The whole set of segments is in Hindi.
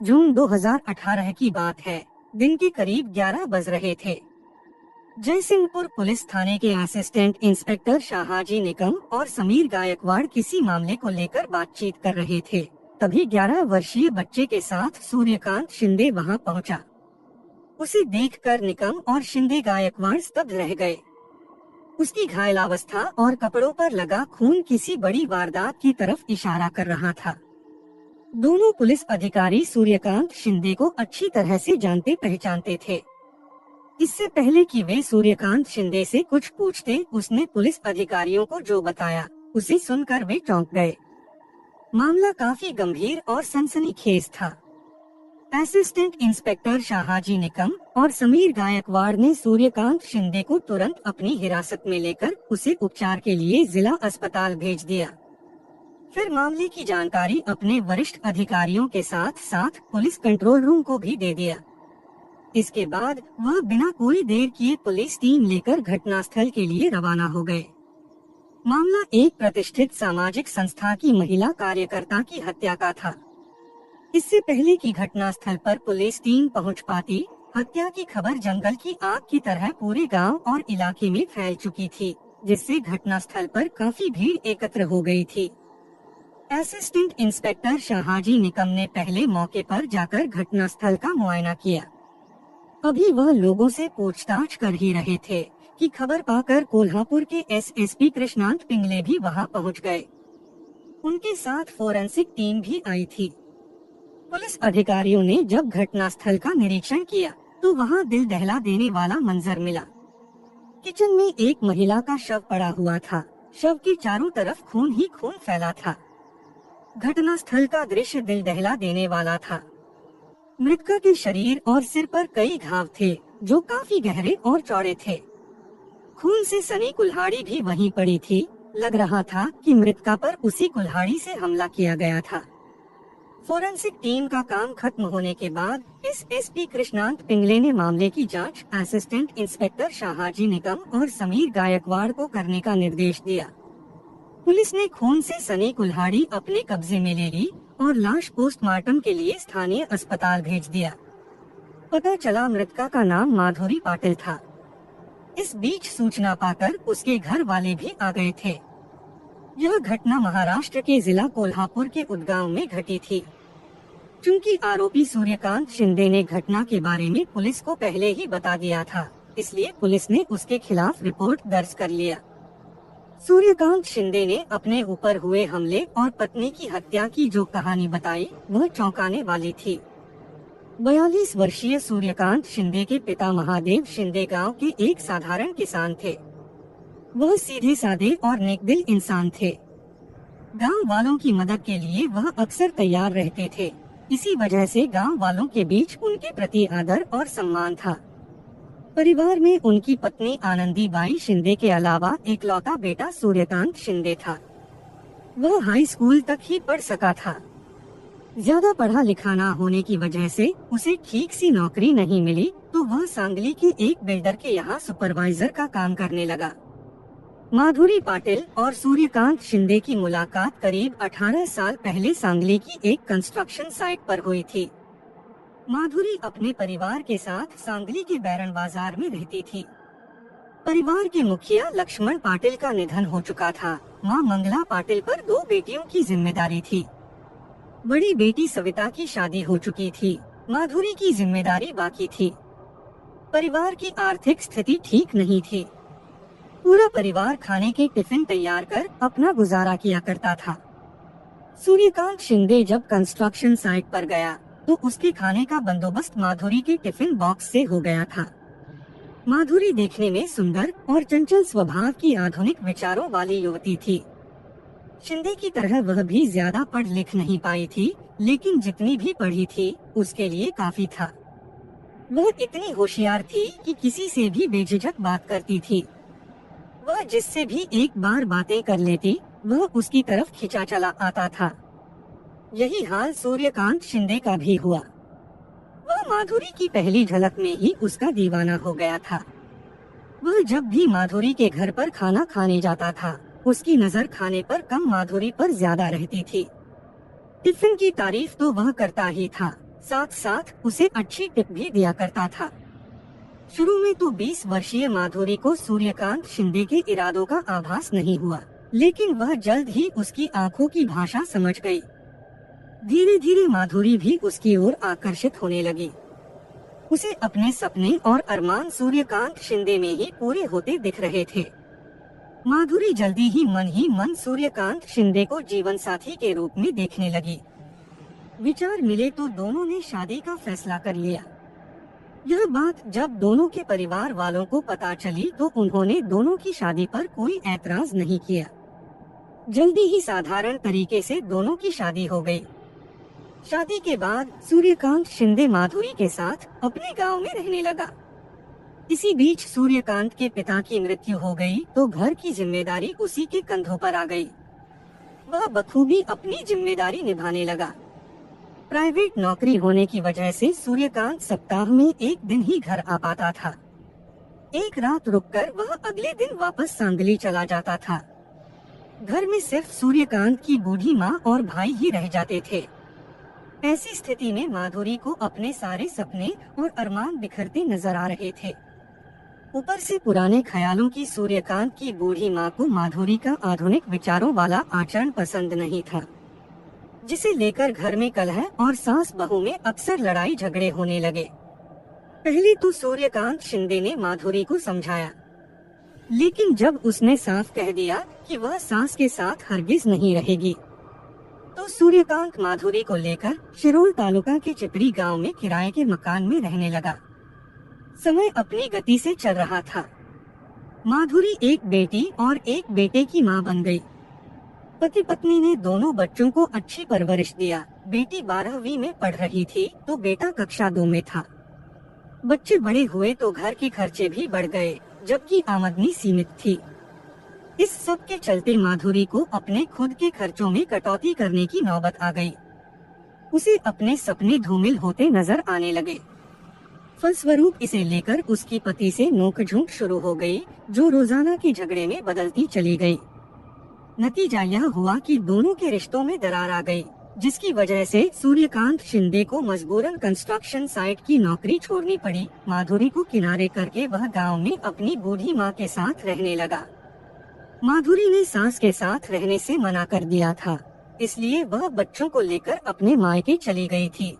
जून 2018 की बात है। दिन के करीब 11 बज रहे थे। जयसिंहपुर पुलिस थाने के असिस्टेंट इंस्पेक्टर शाहाजी निकम और समीर गायकवाड़ किसी मामले को लेकर बातचीत कर रहे थे। तभी 11 वर्षीय बच्चे के साथ सूर्यकांत शिंदे वहां पहुंचा। उसे देखकर निकम और शिंदे गायकवाड़ स्तब्ध रह गए। उसकी घायलावस्था और कपड़ों पर लगा खून किसी बड़ी वारदात की तरफ इशारा कर रहा था। दोनों पुलिस अधिकारी सूर्यकांत शिंदे को अच्छी तरह से जानते पहचानते थे। इससे पहले कि वे सूर्यकांत शिंदे से कुछ पूछते, उसने पुलिस अधिकारियों को जो बताया, उसे सुनकर वे चौंक गए। मामला काफी गंभीर और सनसनीखेज था। असिस्टेंट इंस्पेक्टर शाहाजी निकम और समीर गायकवाड़ ने सूर्यकांत शिंदे को तुरंत अपनी हिरासत में लेकर उसे उपचार के लिए जिला अस्पताल भेज दिया। फिर मामले की जानकारी अपने वरिष्ठ अधिकारियों के साथ साथ पुलिस कंट्रोल रूम को भी दे दिया। इसके बाद वह बिना कोई देर किए पुलिस टीम लेकर घटनास्थल के लिए रवाना हो गए। मामला एक प्रतिष्ठित सामाजिक संस्था की महिला कार्यकर्ता की हत्या का था। इससे पहले कि घटनास्थल पर पुलिस टीम पहुंच पाती, हत्या की खबर जंगल की आग की तरह पूरे गांव और इलाके में फैल चुकी थी, जिससे घटनास्थल पर काफी भीड़ एकत्र हो गई थी। असिस्टेंट इंस्पेक्टर शाहाजी निकम ने पहले मौके पर जाकर घटनास्थल का मुआयना किया। अभी वह लोगों से पूछताछ कर ही रहे थे कि खबर पाकर कोल्हापुर के एसएसपी कृष्णांत पिंगले भी वहां पहुंच गए। उनके साथ फोरेंसिक टीम भी आई थी। पुलिस अधिकारियों ने जब घटनास्थल का निरीक्षण किया तो वहां दिल दहला देने वाला मंजर मिला। किचन में एक महिला का शव पड़ा हुआ था। शव के चारों तरफ खून ही खून फैला था। घटनास्थल का दृश्य दिल दहला देने वाला था। मृतका के शरीर और सिर पर कई घाव थे, जो काफी गहरे और चौड़े थे। खून से सनी कुल्हाड़ी भी वहीं पड़ी थी। लग रहा था कि मृतका पर उसी कुल्हाड़ी से हमला किया गया था। फोरेंसिक टीम का काम खत्म होने के बाद एसएसपी कृष्णांत पिंगले ने मामले की जांच असिस्टेंट इंस्पेक्टर शाहाजी निकम और समीर गायकवाड़ को करने का निर्देश दिया। पुलिस ने खून से सनी कुल्हाड़ी अपने कब्जे में ले ली और लाश पोस्टमार्टम के लिए स्थानीय अस्पताल भेज दिया। पता चला मृतका का नाम माधुरी पाटिल था। इस बीच सूचना पाकर उसके घर वाले भी आ गए थे। यह घटना महाराष्ट्र के जिला कोल्हापुर के उदगांव में घटी थी। चूंकि आरोपी सूर्यकांत शिंदे ने घटना के बारे में पुलिस को पहले ही बता दिया था, इसलिए पुलिस ने उसके खिलाफ रिपोर्ट दर्ज कर लिया। सूर्यकांत शिंदे ने अपने ऊपर हुए हमले और पत्नी की हत्या की जो कहानी बताई, वह चौंकाने वाली थी। 42 वर्षीय सूर्यकांत शिंदे के पिता महादेव शिंदे गांव के एक साधारण किसान थे। वह सीधे साधे और नेकदिल इंसान थे। गांव वालों की मदद के लिए वह अक्सर तैयार रहते थे। इसी वजह से गांव वालों के बीच उनके प्रति आदर और सम्मान था। परिवार में उनकी पत्नी आनंदीबाई शिंदे के अलावा इकलौता बेटा सूर्यकांत शिंदे था। वह हाई स्कूल तक ही पढ़ सका था। ज्यादा पढ़ा लिखा न होने की वजह से उसे ठीक सी नौकरी नहीं मिली, तो वह सांगली के एक बिल्डर के यहाँ सुपरवाइजर का काम करने लगा। माधुरी पाटिल और सूर्यकांत शिंदे की मुलाकात करीब 18 साल पहले सांगली की एक कंस्ट्रक्शन साइट पर हुई थी। माधुरी अपने परिवार के साथ सांगली के बैरन बाजार में रहती थी। परिवार के मुखिया लक्ष्मण पाटिल का निधन हो चुका था। मां मंगला पाटिल पर 2 बेटियों की जिम्मेदारी थी। बड़ी बेटी सविता की शादी हो चुकी थी। माधुरी की जिम्मेदारी बाकी थी। परिवार की आर्थिक स्थिति ठीक नहीं थी। पूरा परिवार खाने के टिफिन तैयार कर अपना गुजारा किया करता था। सूर्यकांत शिंदे जब कंस्ट्रक्शन साइट पर गया तो उसके खाने का बंदोबस्त माधुरी के टिफिन बॉक्स से हो गया था। माधुरी देखने में सुंदर और चंचल स्वभाव की आधुनिक विचारों वाली युवती थी। शिंदे की तरह वह भी ज्यादा पढ़ लिख नहीं पाई थी, लेकिन जितनी भी पढ़ी थी उसके लिए काफी था। वह इतनी होशियार थी कि किसी से भी बेझिझक बात करती थी। वह जिससे भी एक बार बातें कर लेती, वह उसकी तरफ खिंचा चला आता था। यही हाल सूर्यकांत शिंदे का भी हुआ। वह माधुरी की पहली झलक में ही उसका दीवाना हो गया था। वह जब भी माधुरी के घर पर खाना खाने जाता था, उसकी नजर खाने पर कम माधुरी पर ज्यादा रहती थी। टिफिन की तारीफ तो वह करता ही था, साथ साथ उसे अच्छी टिप भी दिया करता था। शुरू में तो 20 वर्षीय माधुरी को सूर्यकांत शिंदे के इरादों का आभास नहीं हुआ, लेकिन वह जल्द ही उसकी आंखों की भाषा समझ गई। धीरे धीरे माधुरी भी उसकी ओर आकर्षित होने लगी। उसे अपने सपने और अरमान सूर्यकांत शिंदे में ही पूरे होते दिख रहे थे। माधुरी जल्दी ही मन सूर्यकांत शिंदे को जीवन साथी के रूप में देखने लगी। विचार मिले तो दोनों ने शादी का फैसला कर लिया। यह बात जब दोनों के परिवार वालों को पता चली तो उन्होंने दोनों की शादी पर कोई ऐतराज नहीं किया। जल्दी ही साधारण तरीके से दोनों की शादी हो गई। शादी के बाद सूर्यकांत शिंदे माधुरी के साथ अपने गांव में रहने लगा। इसी बीच सूर्यकांत के पिता की मृत्यु हो गई तो घर की जिम्मेदारी उसी के कंधों पर आ गई। वह बखूबी अपनी जिम्मेदारी निभाने लगा। प्राइवेट नौकरी होने की वजह से सूर्यकांत सप्ताह में एक दिन ही घर आ पाता था। एक रात रुककर वह अगले दिन वापस सांगली चला जाता था। घर में सिर्फ सूर्यकांत की बूढ़ी माँ और भाई ही रह जाते थे। ऐसी स्थिति में माधुरी को अपने सारे सपने और अरमान बिखरते नजर आ रहे थे। ऊपर से पुराने ख्यालों की सूर्यकांत की बूढ़ी माँ को माधुरी का आधुनिक विचारों वाला आचरण पसंद नहीं था, जिसे लेकर घर में कलह और सास बहू में अक्सर लड़ाई झगड़े होने लगे। पहले तो सूर्यकांत शिंदे ने माधुरी को समझाया, लेकिन जब उसने साफ कह दिया कि वह सास के साथ हरगिज नहीं रहेगी, तो सूर्यकांत माधुरी को लेकर शिरोल तालुका के चिपड़ी गांव में किराए के मकान में रहने लगा। समय अपनी गति से चल रहा था। माधुरी एक बेटी और एक बेटे की मां बन गई। पति पत्नी ने दोनों बच्चों को अच्छी परवरिश दिया। बेटी 12वीं में पढ़ रही थी तो बेटा कक्षा 2 में था। बच्चे बड़े हुए तो घर के खर्चे भी बढ़ गए, जबकि आमदनी सीमित थी। इस सब के चलते माधुरी को अपने खुद के खर्चों में कटौती करने की नौबत आ गई। उसे अपने सपने धूमिल होते नजर आने लगे। फलस्वरूप इसे लेकर उसकी पति से नोकझोंक शुरू हो गई, जो रोजाना के झगड़े में बदलती चली गई। नतीजा यह हुआ कि दोनों के रिश्तों में दरार आ गई, जिसकी वजह से सूर्यकांत शिंदे को मजबूरन कंस्ट्रक्शन साइट की नौकरी छोड़नी पड़ी। माधुरी को किनारे करके वह गांव में अपनी बूढ़ी माँ के साथ रहने लगा। माधुरी ने सास के साथ रहने से मना कर दिया था, इसलिए वह बच्चों को लेकर अपने मायके चली गई थी।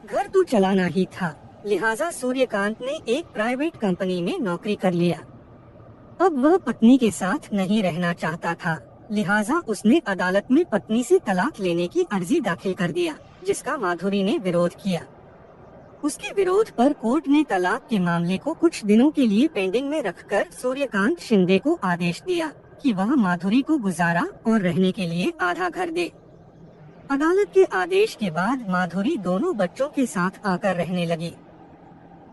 घर तो चलाना ही था, लिहाजा सूर्यकांत ने एक प्राइवेट कंपनी में नौकरी कर लिया। अब वह पत्नी के साथ नहीं रहना चाहता था, लिहाजा उसने अदालत में पत्नी से तलाक लेने की अर्जी दाखिल कर दिया, जिसका माधुरी ने विरोध किया। उसके विरोध पर कोर्ट ने तलाक के मामले को कुछ दिनों के लिए पेंडिंग में रखकर सूर्यकांत शिंदे को आदेश दिया कि वह माधुरी को गुजारा और रहने के लिए आधा घर दे। अदालत के आदेश के बाद माधुरी दोनों बच्चों के साथ आकर रहने लगी।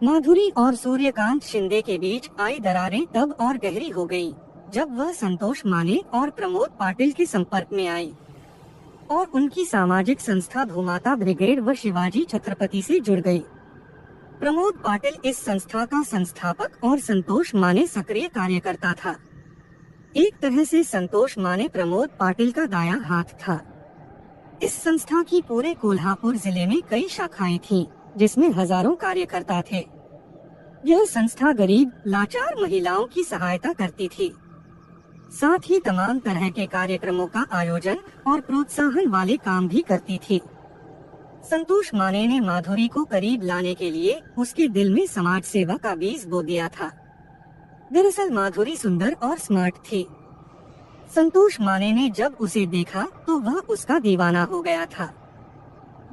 माधुरी और सूर्यकांत शिंदे के बीच आई दरारें तब और गहरी हो गईं, जब वह संतोष माने और प्रमोद पाटिल के संपर्क में आई और उनकी सामाजिक संस्था भूमाता ब्रिगेड व शिवाजी छत्रपति से जुड़ गई। प्रमोद पाटिल इस संस्था का संस्थापक और संतोष माने सक्रिय कार्यकर्ता था। एक तरह से संतोष माने प्रमोद पाटिल का दायां हाथ था। इस संस्था की पूरे कोल्हापुर जिले में कई शाखाएं थीं, जिसमें हजारों कार्यकर्ता थे। यह संस्था गरीब लाचार महिलाओं की सहायता करती थी। साथ ही तमाम तरह के कार्यक्रमों का आयोजन और प्रोत्साहन वाले काम भी करती थी। संतोष माने ने माधुरी को करीब लाने के लिए उसके दिल में समाज सेवा का बीज बो दिया था। दरअसल माधुरी सुंदर और स्मार्ट थी। संतोष माने ने जब उसे देखा तो वह उसका दीवाना हो गया था।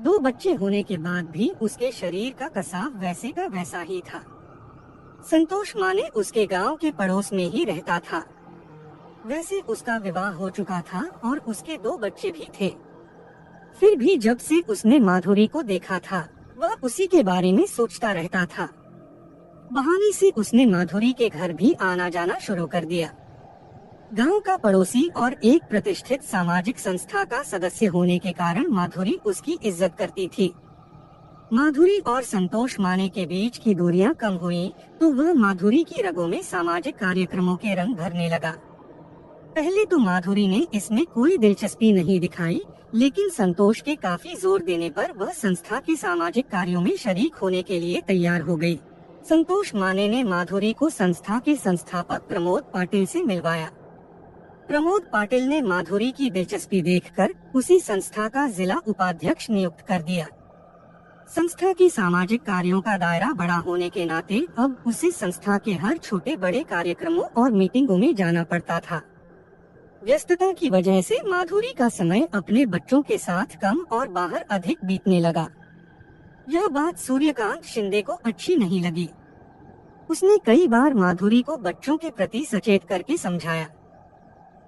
2 बच्चे होने के बाद भी उसके शरीर का कसाव वैसे का वैसा ही था। संतोष माने उसके गांव के पड़ोस में ही रहता था। वैसे उसका विवाह हो चुका था और उसके 2 बच्चे भी थे। फिर भी जब से उसने माधुरी को देखा था, वह उसी के बारे में सोचता रहता था। बहाने से उसने माधुरी के घर भी आना जाना शुरू कर दिया। गांव का पड़ोसी और एक प्रतिष्ठित सामाजिक संस्था का सदस्य होने के कारण माधुरी उसकी इज्जत करती थी। माधुरी और संतोष माने के बीच की दूरियां कम हुई तो वह माधुरी की रगों में सामाजिक कार्यक्रमों के रंग भरने लगा। पहले तो माधुरी ने इसमें कोई दिलचस्पी नहीं दिखाई, लेकिन संतोष के काफी जोर देने पर वह संस्था के सामाजिक कार्यों में शरीक होने के लिए तैयार हो गई। संतोष माने ने माधुरी को संस्था के संस्थापक प्रमोद पाटिल से मिलवाया। प्रमोद पाटिल ने माधुरी की दिलचस्पी देखकर उसी संस्था का जिला उपाध्यक्ष नियुक्त कर दिया। संस्था के सामाजिक कार्यों का दायरा बड़ा होने के नाते अब उसे संस्था के हर छोटे बड़े कार्यक्रमों और मीटिंगों में जाना पड़ता था। व्यस्तता की वजह से माधुरी का समय अपने बच्चों के साथ कम और बाहर अधिक बीतने लगा। यह बात सूर्यकांत शिंदे को अच्छी नहीं लगी। उसने कई बार माधुरी को बच्चों के प्रति सचेत करके समझाया,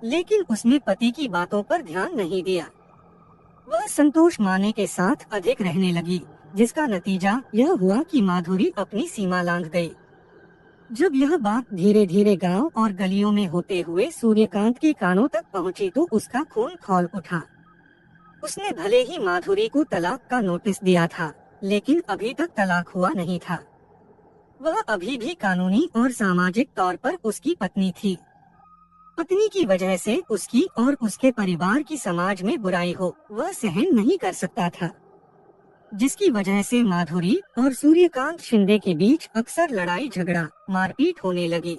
लेकिन उसने पति की बातों पर ध्यान नहीं दिया। वह संतोष माने के साथ अधिक रहने लगी, जिसका नतीजा यह हुआ कि माधुरी अपनी सीमा लांघ गई। जब यह बात धीरे धीरे गांव और गलियों में होते हुए सूर्यकांत के कानों तक पहुंची तो उसका खून खौल उठा। उसने भले ही माधुरी को तलाक का नोटिस दिया था, लेकिन अभी तक तलाक हुआ नहीं था। वह अभी भी कानूनी और सामाजिक तौर पर उसकी पत्नी थी। पत्नी की वजह से उसकी और उसके परिवार की समाज में बुराई हो, वह सहन नहीं कर सकता था, जिसकी वजह से माधुरी और सूर्यकांत शिंदे के बीच अक्सर लड़ाई झगड़ा मारपीट होने लगी।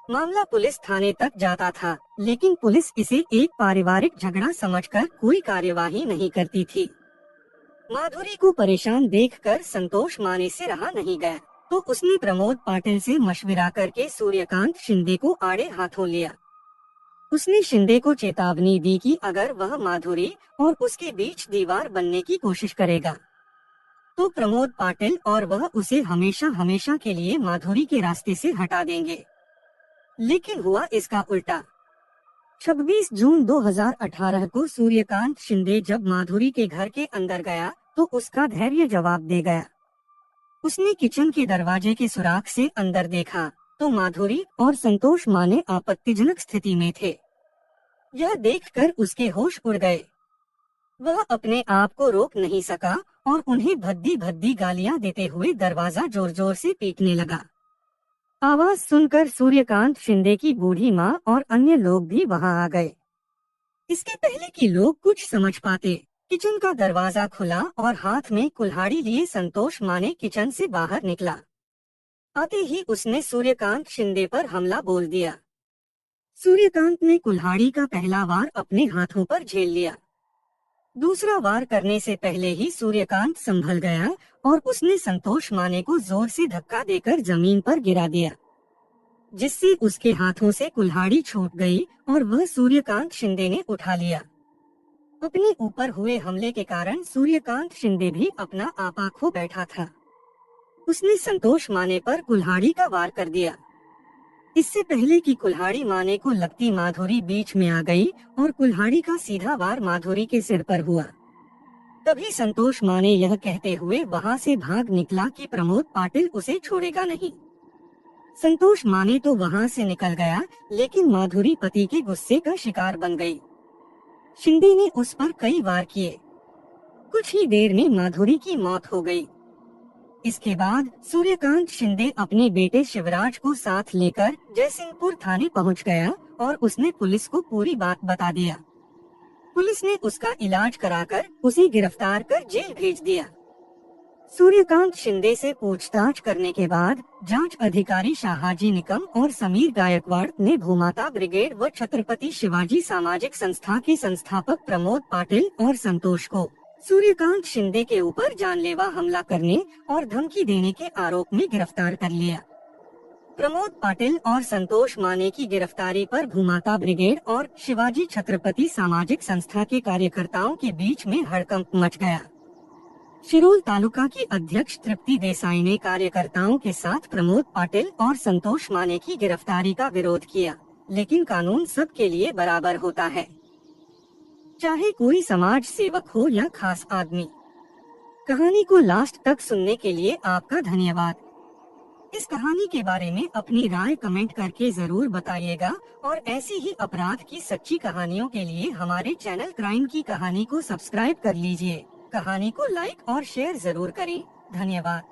मामला पुलिस थाने तक जाता था, लेकिन पुलिस इसे एक पारिवारिक झगड़ा समझकर कोई कार्यवाही नहीं करती थी। माधुरी को परेशान देखकर संतोष माने से रहा नहीं गया, तो उसने प्रमोद पाटिल से मशविरा करके सूर्यकांत शिंदे को आड़े हाथों लिया। उसने शिंदे को चेतावनी दी कि अगर वह माधुरी और उसके बीच दीवार बनने की कोशिश करेगा, तो प्रमोद पाटिल और वह उसे हमेशा हमेशा के लिए माधुरी के रास्ते से हटा देंगे। लेकिन हुआ इसका उल्टा। 26 जून 2018 को सूर्यकांत शिंदे जब माधुरी के घर के अंदर गया तो उसका धैर्य जवाब दे गया। उसने किचन के दरवाजे के सुराख से अंदर देखा तो माधुरी और संतोष माने आपत्तिजनक स्थिति में थे। यह देखकर उसके होश उड़ गए। वह अपने आप को रोक नहीं सका और उन्हें भद्दी भद्दी गालियां देते हुए दरवाजा जोर जोर से पीटने लगा। आवाज सुनकर सूर्यकांत शिंदे की बूढ़ी माँ और अन्य लोग भी वहां आ गए। इसके पहले कि लोग कुछ समझ पाते, किचन का दरवाजा खुला और हाथ में कुल्हाड़ी लिए संतोष माने किचन से बाहर निकला। आते ही उसने सूर्यकांत शिंदे पर हमला बोल दिया। सूर्यकांत ने कुल्हाड़ी का पहला वार अपने हाथों पर झेल लिया। दूसरा वार करने से पहले ही सूर्यकांत संभल गया और उसने संतोष माने को जोर से धक्का देकर जमीन पर गिरा दिया, जिससे उसके हाथों से कुल्हाड़ी छूट गई और वह सूर्यकांत शिंदे ने उठा लिया। अपने ऊपर हुए हमले के कारण सूर्यकांत शिंदे भी अपना आपा खो बैठा था। उसने संतोष माने पर कुल्हाड़ी का वार कर दिया। इससे पहले कि कुल्हाड़ी माने को लगती, माधुरी बीच में आ गई और कुल्हाड़ी का सीधा वार माधुरी के सिर पर हुआ। तभी संतोष माने यह कहते हुए वहां से भाग निकला कि प्रमोद पाटिल उसे छोड़ेगा नहीं। संतोष माने तो वहां से निकल गया, लेकिन माधुरी पति के गुस्से का शिकार बन गई। शिंदे ने उस पर कई वार किए। कुछ ही देर में माधुरी की मौत हो गई। इसके बाद सूर्यकांत शिंदे अपने बेटे शिवराज को साथ लेकर जयसिंहपुर थाने पहुंच गया और उसने पुलिस को पूरी बात बता दिया। पुलिस ने उसका इलाज कराकर उसे गिरफ्तार कर जेल भेज दिया। सूर्यकांत शिंदे से पूछताछ करने के बाद जांच अधिकारी शाहाजी निकम और समीर गायकवाड़ ने भूमाता ब्रिगेड व छत्रपति शिवाजी सामाजिक संस्था के संस्थापक प्रमोद पाटिल और संतोष को सूर्यकांत शिंदे के ऊपर जानलेवा हमला करने और धमकी देने के आरोप में गिरफ्तार कर लिया। प्रमोद पाटिल और संतोष माने की गिरफ्तारी पर भूमाता ब्रिगेड और शिवाजी छत्रपति सामाजिक संस्था के कार्यकर्ताओं के बीच में हड़कंप मच गया। शिरोल तालुका की अध्यक्ष तृप्ति देसाई ने कार्यकर्ताओं के साथ प्रमोद पाटिल और संतोष माने की गिरफ्तारी का विरोध किया, लेकिन कानून सबके लिए बराबर होता है, चाहे कोई समाज सेवक हो या खास आदमी। कहानी को लास्ट तक सुनने के लिए आपका धन्यवाद। इस कहानी के बारे में अपनी राय कमेंट करके जरूर बताइएगा और ऐसी ही अपराध की सच्ची कहानियों के लिए हमारे चैनल क्राइम की कहानी को सब्सक्राइब कर लीजिए। कहानी को लाइक और शेयर जरूर करें। धन्यवाद।